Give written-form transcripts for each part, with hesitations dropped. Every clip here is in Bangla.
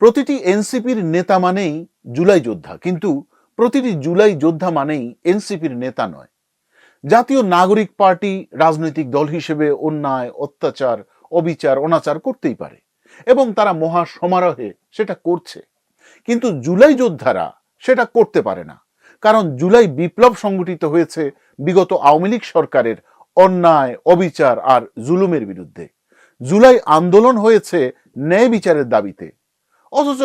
প্রতিটি এনসিপির নেতা মানেই জুলাই যোদ্ধা, কিন্তু প্রতিটি জুলাই যোদ্ধা মানেই এনসিপির নেতা নয়। জাতীয় নাগরিক পার্টি রাজনৈতিক দল হিসেবে অন্যায়, অত্যাচার, অবিচার, অনাচার করতেই পারে এবং তারা মহা সমারোহে সেটা করছে, কিন্তু জুলাই যোদ্ধারা সেটা করতে পারে না। কারণ জুলাই বিপ্লব সংগঠিত হয়েছে বিগত আওয়ামী লীগ সরকারের অন্যায়, অবিচার আর জুলুমের বিরুদ্ধে। জুলাই আন্দোলন হয়েছে ন্যায় বিচারের দাবিতে। অথচ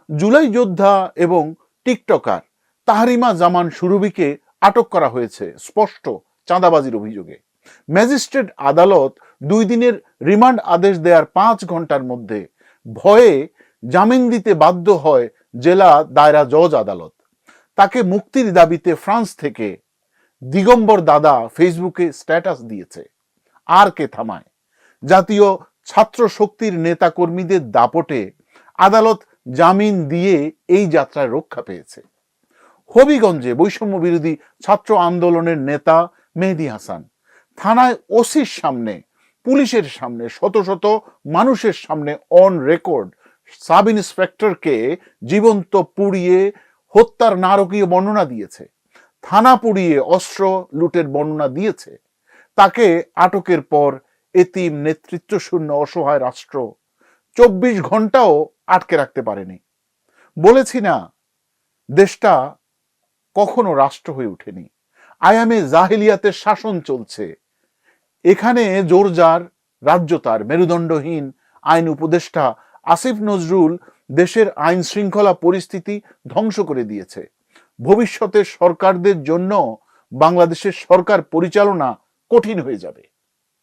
জুলাই যোদ্ধা এবং টিকটকার তাহরিমা জামান সুরভিকে আটক করা হয়েছে স্পষ্ট চাঁদাবাজির অভিযোগে। ম্যাজিস্ট্রেট আদালত 2 দিনের রিমান্ড আদেশ দেওয়ার 5 ঘন্টার মধ্যে ভয়ে জামিন দিতে বাধ্য হয় জেলা দায়রা জজ আদালত। তাকে মুক্তির দাবিতে ফ্রান্স থেকে দিগম্বর দাদা ফেসবুকে স্ট্যাটাস দিয়েছে। আর কে থামায়? জাতীয় ছাত্র শক্তির নেতা কর্মীদের দাপটে আদালত জামিন দিয়ে এই যাত্রায় রক্ষা পেয়েছে। হবিগঞ্জে বৈষম্য বিরোধী ছাত্র আন্দোলনের নেতা মেহেদী হাসান থানায় ওসির সামনে, পুলিশের সামনে, শত শত মানুষের সামনে অন রেকর্ড সাব ইন্সপেক্টরকে জীবন্ত পুড়িয়ে হত্যার নারকীয় বর্ণনা দিয়েছে, থানা পুড়িয়ে অস্ত্র লুটের বর্ণনা দিয়েছে। তাকে আটকের পর এতিম, নেতৃত্বশূন্য, অসহায় রাষ্ট্র 24 ঘন্টাও আটকে রাখতে পারেনি। বলেছি না, দেশটা কখনো রাষ্ট্র হয়ে ওঠেনি। আয়ামে জাহিলিয়াতের শাসন চলছে। এখানে জোরজার, রাজ্য তার, মেরুদণ্ডহীন আইন উপদেষ্টা আসিফ নজরুল দেশের আইন শৃঙ্খলা পরিস্থিতি ধ্বংস করে দিয়েছে। ভবিষ্যতের সরকারদের জন্য বাংলাদেশের সরকার পরিচালনা কঠিন হয়ে যাবে।